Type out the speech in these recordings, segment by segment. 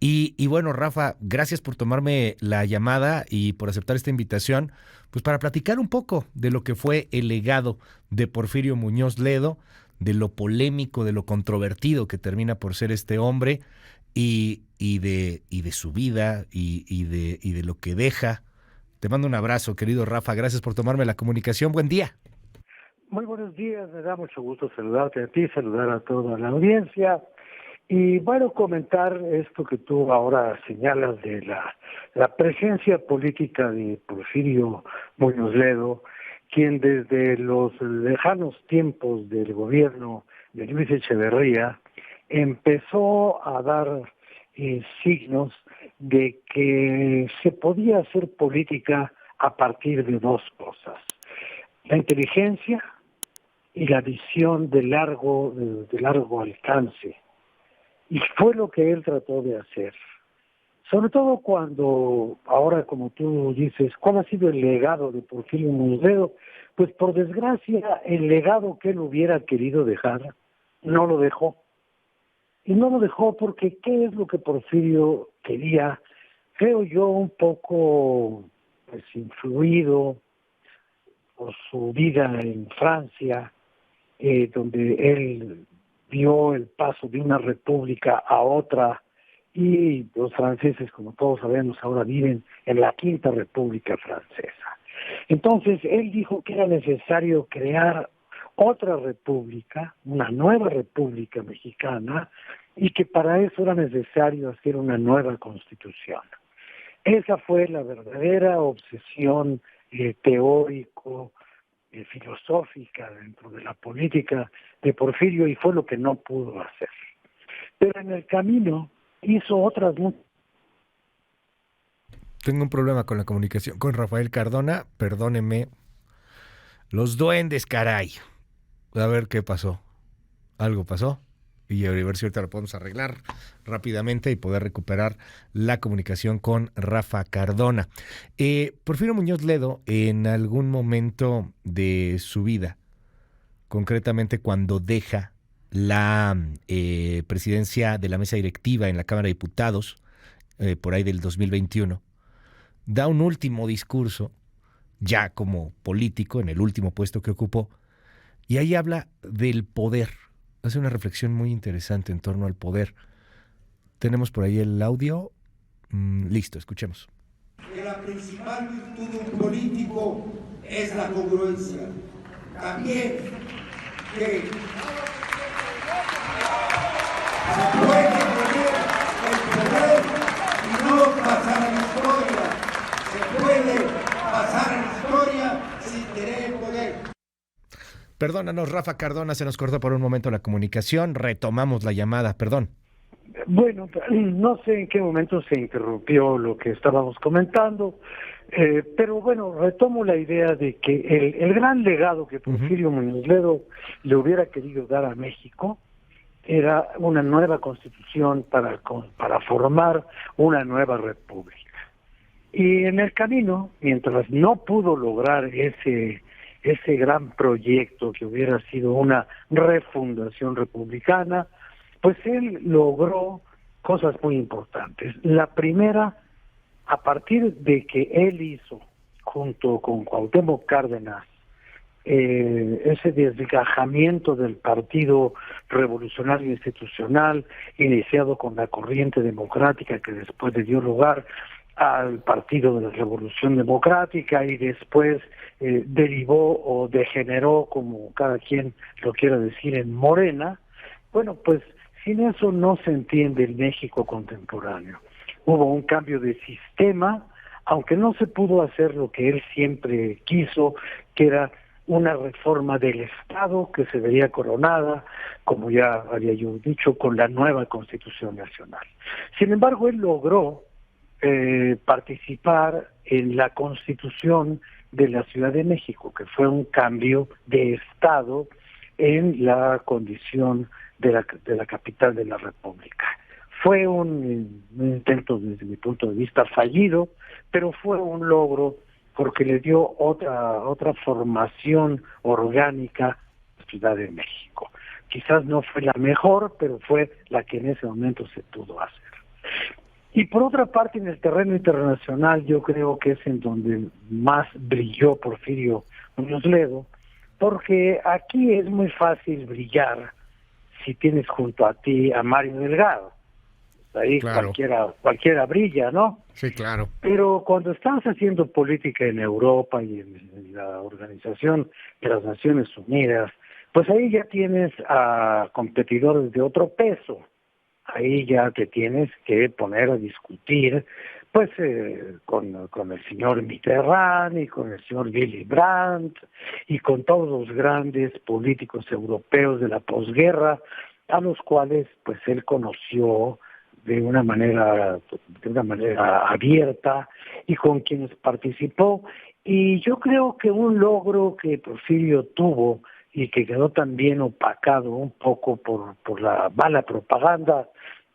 Y bueno, Rafa, gracias por tomarme la llamada y por aceptar esta invitación, pues para platicar un poco de lo que fue el legado de Porfirio Muñoz Ledo, de lo polémico, de lo controvertido que termina por ser este hombre y de su vida y de lo que deja. Te mando un abrazo, querido Rafa, gracias por tomarme la comunicación, buen día. Muy buenos días, me da mucho gusto saludarte a ti, saludar a toda la audiencia y bueno, comentar esto que tú ahora señalas de la presencia política de Porfirio Muñoz Ledo, quien desde los lejanos tiempos del gobierno de Luis Echeverría empezó a dar signos de que se podía hacer política a partir de dos cosas: la inteligencia y la visión de largo alcance. Y fue lo que él trató de hacer. Sobre todo cuando, ahora como tú dices, ¿cuál ha sido el legado de Porfirio Muñoz Ledo? Pues por desgracia, el legado que él hubiera querido dejar, no lo dejó. Y no lo dejó porque ¿qué es lo que Porfirio quería? Creo yo un poco pues influido por su vida en Francia, donde él vio el paso de una república a otra, y los franceses, como todos sabemos, ahora viven en la Quinta República Francesa. Entonces, él dijo que era necesario crear otra república, una nueva república mexicana, y que para eso era necesario hacer una nueva constitución. Esa fue la verdadera obsesión teórico, filosófica dentro de la política de Porfirio, y fue lo que no pudo hacer. Pero en el camino hizo otras. Tengo un problema con la comunicación con Rafael Cardona, perdóneme. Los duendes, caray. A ver qué pasó. Algo pasó. Y a ver si ahorita lo podemos arreglar rápidamente y poder recuperar la comunicación con Rafa Cardona. Porfirio Muñoz Ledo, en algún momento de su vida, concretamente cuando deja la presidencia de la mesa directiva en la Cámara de Diputados, por ahí del 2021, da un último discurso, ya como político, en el último puesto que ocupó, y ahí habla del poder. Hace una reflexión muy interesante en torno al poder. Tenemos por ahí el audio. Listo, escuchemos. Que la principal virtud de un político es la congruencia. También que se puede tener el poder y no pasar a la historia. Se puede pasar a la historia sin tener el poder. Perdónanos, Rafa Cardona, se nos cortó por un momento la comunicación. Retomamos la llamada, perdón. Bueno, no sé en qué momento se interrumpió lo que estábamos comentando, pero bueno, retomo la idea de que el gran legado que Porfirio Muñoz Ledo le hubiera querido dar a México era una nueva constitución para formar una nueva república. Y en el camino, mientras no pudo lograr ese gran proyecto que hubiera sido una refundación republicana, pues él logró cosas muy importantes. La primera, a partir de que él hizo, junto con Cuauhtémoc Cárdenas, ese desgajamiento del Partido Revolucionario Institucional, iniciado con la corriente democrática que después le dio lugar al Partido de la Revolución Democrática y después derivó o degeneró, como cada quien lo quiera decir, en Morena. Bueno, pues sin eso no se entiende el México contemporáneo. Hubo un cambio de sistema, aunque no se pudo hacer lo que él siempre quiso, que era una reforma del Estado que se vería coronada, como ya había yo dicho, con la nueva Constitución Nacional. Sin embargo, él logró participar en la Constitución de la Ciudad de México, que fue un cambio de Estado en la condición de la capital de la República. Fue un intento, desde mi punto de vista, fallido, pero fue un logro porque le dio otra formación orgánica a la Ciudad de México. Quizás no fue la mejor, pero fue la que en ese momento se pudo hacer. Y por otra parte, en el terreno internacional, yo creo que es en donde más brilló Porfirio Muñoz Ledo, porque aquí es muy fácil brillar si tienes junto a ti a Mario Delgado. Ahí Claro. cualquiera brilla, ¿no? Sí, claro. Pero cuando estás haciendo política en Europa y en la Organización de las Naciones Unidas, pues ahí ya tienes a competidores de otro peso. Ahí ya te tienes que poner a discutir pues con el señor Mitterrand y con el señor Willy Brandt y con todos los grandes políticos europeos de la posguerra, a los cuales pues él conoció de una manera abierta y con quienes participó. Y yo creo que un logro que Porfirio tuvo y que quedó también opacado un poco por la mala propaganda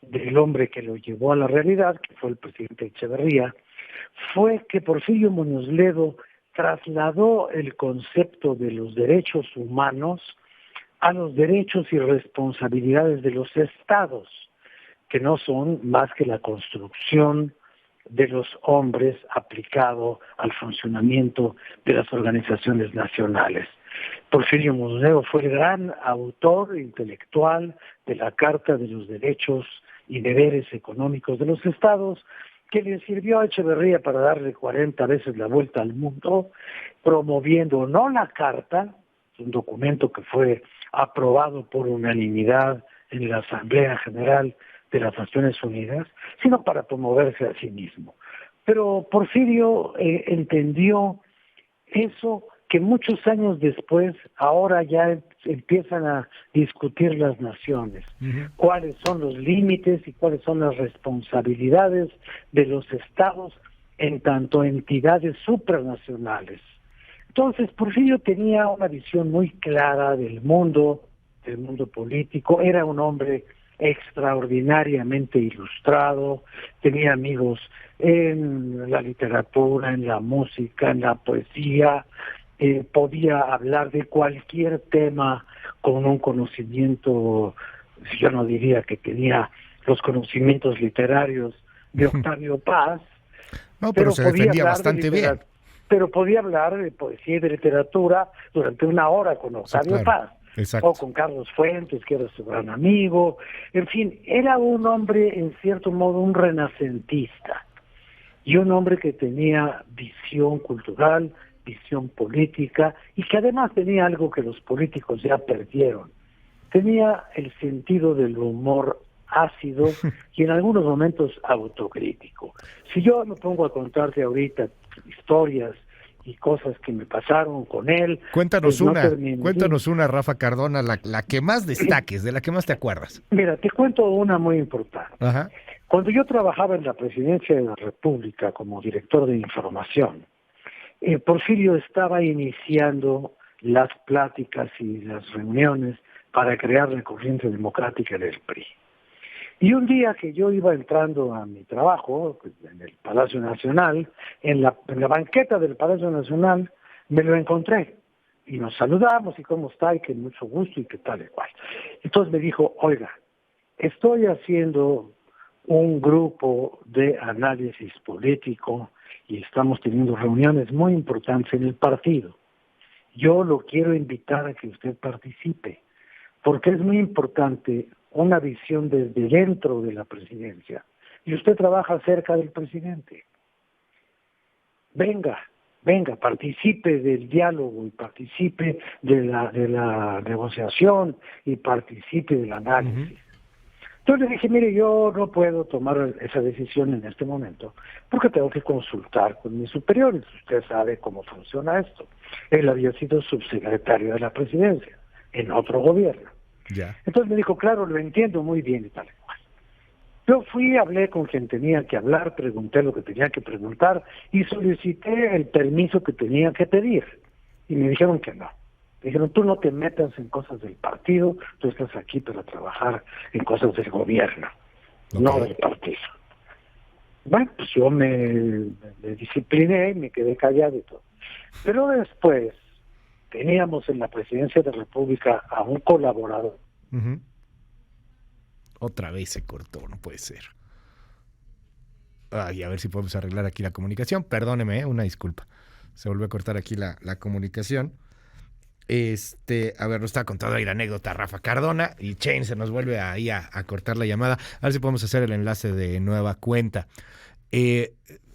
del hombre que lo llevó a la realidad, que fue el presidente Echeverría, fue que Porfirio Muñoz Ledo trasladó el concepto de los derechos humanos a los derechos y responsabilidades de los estados, que no son más que la construcción de los hombres aplicado al funcionamiento de las organizaciones nacionales. Porfirio Muñoz Ledo fue el gran autor intelectual de la Carta de los Derechos y Deberes Económicos de los Estados, que le sirvió a Echeverría para darle 40 veces la vuelta al mundo, promoviendo no la Carta, un documento que fue aprobado por unanimidad en la Asamblea General de las Naciones Unidas, sino para promoverse a sí mismo. Pero Porfirio entendió eso que muchos años después, ahora ya empiezan a discutir las naciones, cuáles son los límites y cuáles son las responsabilidades de los estados en tanto entidades supranacionales. Entonces, Porfirio tenía una visión muy clara del mundo político, era un hombre extraordinariamente ilustrado, tenía amigos en la literatura, en la música, en la poesía, podía hablar de cualquier tema con un conocimiento, yo no diría que tenía los conocimientos literarios de Octavio Paz, no, pero se defendía bastante bien. Pero podía hablar de poesía y de literatura durante una hora con Octavio Paz. Exacto. O con Carlos Fuentes, que era su gran amigo. En fin, era un hombre, en cierto modo, un renacentista. Y un hombre que tenía visión cultural, visión política, y que además tenía algo que los políticos ya perdieron. Tenía el sentido del humor ácido y en algunos momentos autocrítico. Si yo me pongo a contarte ahorita historias y cosas que me pasaron con él. Cuéntanos una, Rafa Cardona, la que más destaques, de la que más te acuerdas. Mira, te cuento una muy importante. Ajá. Cuando yo trabajaba en la Presidencia de la República como director de información, Porfirio estaba iniciando las pláticas y las reuniones para crear la corriente democrática del PRI. Y un día que yo iba entrando a mi trabajo en el Palacio Nacional, en la banqueta del Palacio Nacional, me lo encontré. Y nos saludamos, y cómo está, y que mucho gusto, y que tal y cual. Entonces me dijo, oiga, estoy haciendo un grupo de análisis político y estamos teniendo reuniones muy importantes en el partido. Yo lo quiero invitar a que usted participe, porque es muy importante una visión desde dentro de la presidencia. Y usted trabaja cerca del presidente. Venga, participe del diálogo y participe de la negociación y participe del análisis. Entonces le dije, mire, yo no puedo tomar esa decisión en este momento porque tengo que consultar con mis superiores. Usted sabe cómo funciona esto. Él había sido subsecretario de la presidencia en otro gobierno. Ya. Entonces me dijo, claro, lo entiendo muy bien y tal y cual. Yo fui, hablé con quien tenía que hablar, pregunté lo que tenía que preguntar y solicité el permiso que tenía que pedir. Y me dijeron que no. Me dijeron, tú no te metas en cosas del partido, tú estás aquí para trabajar en cosas del gobierno, no del partido. Bueno, pues yo me discipliné y me quedé callado y todo. Pero después teníamos en la Presidencia de la República a un colaborador. Otra vez se cortó, no puede ser. Ay, a ver si podemos arreglar aquí la comunicación. Perdóneme, una disculpa. Se volvió a cortar aquí la comunicación. A ver, nos está contando ahí la anécdota Rafa Cardona y Chain se nos vuelve ahí a cortar la llamada. A ver si podemos hacer el enlace de nueva cuenta.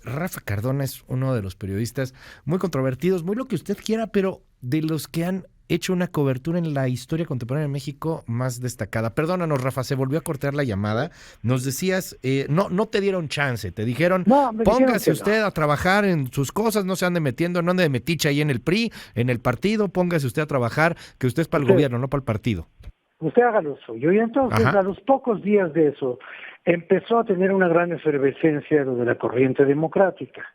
Rafa Cardona es uno de los periodistas muy controvertidos, muy lo que usted quiera, pero de los que han hecho una cobertura en la historia contemporánea de México más destacada. Perdónanos, Rafa, se volvió a cortar la llamada. Nos decías, no te dieron chance, te dijeron, No, me dijeron póngase que usted a trabajar en sus cosas, no se ande metiendo, no ande de metiche ahí en el PRI, en el partido, póngase usted a trabajar, que usted es para el gobierno, no para el partido. Usted haga lo suyo. Y entonces, Ajá. a los pocos días de eso, empezó a tener una gran efervescencia lo de la corriente democrática.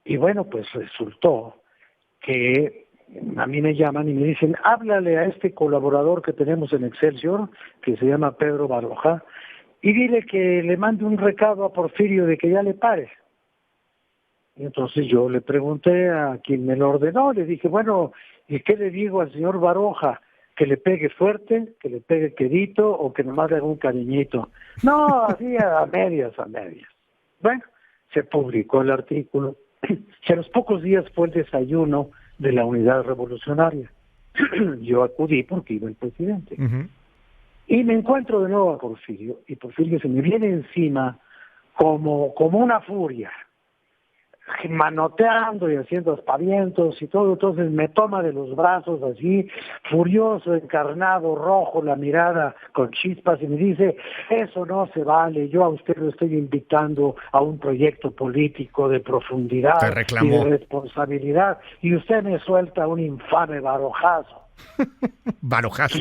Y bueno, pues resultó que a mí me llaman y me dicen, háblale a este colaborador que tenemos en Excelsior, que se llama Pedro Baroja, y dile que le mande un recado a Porfirio de que ya le pare. Y entonces yo le pregunté a quien me lo ordenó, le dije, bueno, ¿y qué le digo al señor Baroja? ¿Que le pegue fuerte, que le pegue quedito o que nomás le haga un cariñito? No, así a medias, a medias. Bueno, se publicó el artículo. Y a los pocos días fue el desayuno de la Unidad Revolucionaria. Yo acudí porque iba el presidente. Uh-huh. Y me encuentro de nuevo a Porfirio, y Porfirio se me viene encima como una furia, manoteando y haciendo aspavientos y todo. Entonces me toma de los brazos así, furioso, encarnado, rojo, la mirada con chispas, y me dice, eso no se vale, yo a usted lo estoy invitando a un proyecto político de profundidad Te y reclamó. de responsabilidad, y usted me suelta un infame barojazo. Barojazo.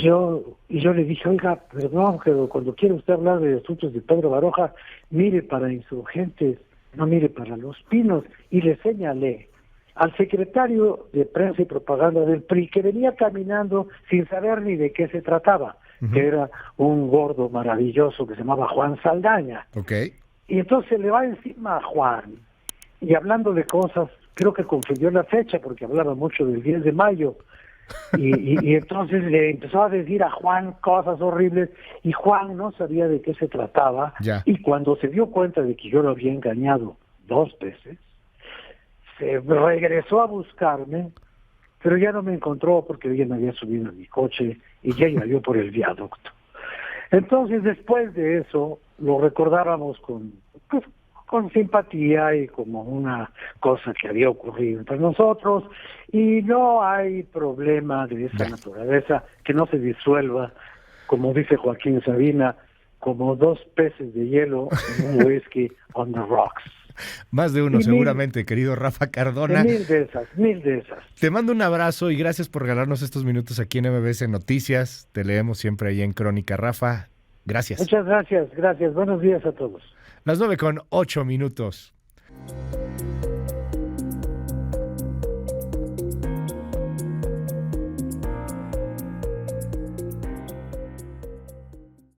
Y yo le dije, oiga, perdón, pero cuando quiere usted hablar de asuntos de Pedro Baroja, mire para Insurgentes, no mire para Los Pinos. Y le señalé al secretario de Prensa y Propaganda del PRI, que venía caminando sin saber ni de qué se trataba, Uh-huh. que era un gordo maravilloso que se llamaba Juan Saldaña. Ok. Y entonces le va encima a Juan, y hablando de cosas, creo que confundió la fecha, porque hablaba mucho del 10 de mayo, y entonces le empezó a decir a Juan cosas horribles, y Juan no sabía de qué se trataba, Ya. y cuando se dio cuenta de que yo lo había engañado 2 veces, se regresó a buscarme, pero ya no me encontró porque ella me había subido a mi coche y ya iba yo por el viaducto. Entonces, después de eso, lo recordábamos con simpatía y como una cosa que había ocurrido entre nosotros, y no hay problema de esa naturaleza que no se disuelva, como dice Joaquín Sabina, como 2 peces de hielo en un whisky on the rocks. Más de uno, Y seguramente, querido Rafa Cardona. Mil de esas. Te mando un abrazo y gracias por regalarnos estos minutos aquí en MBS Noticias. Te leemos siempre ahí en Crónica, Rafa. Gracias. Muchas gracias. Buenos días a todos. Las 9:08 minutos.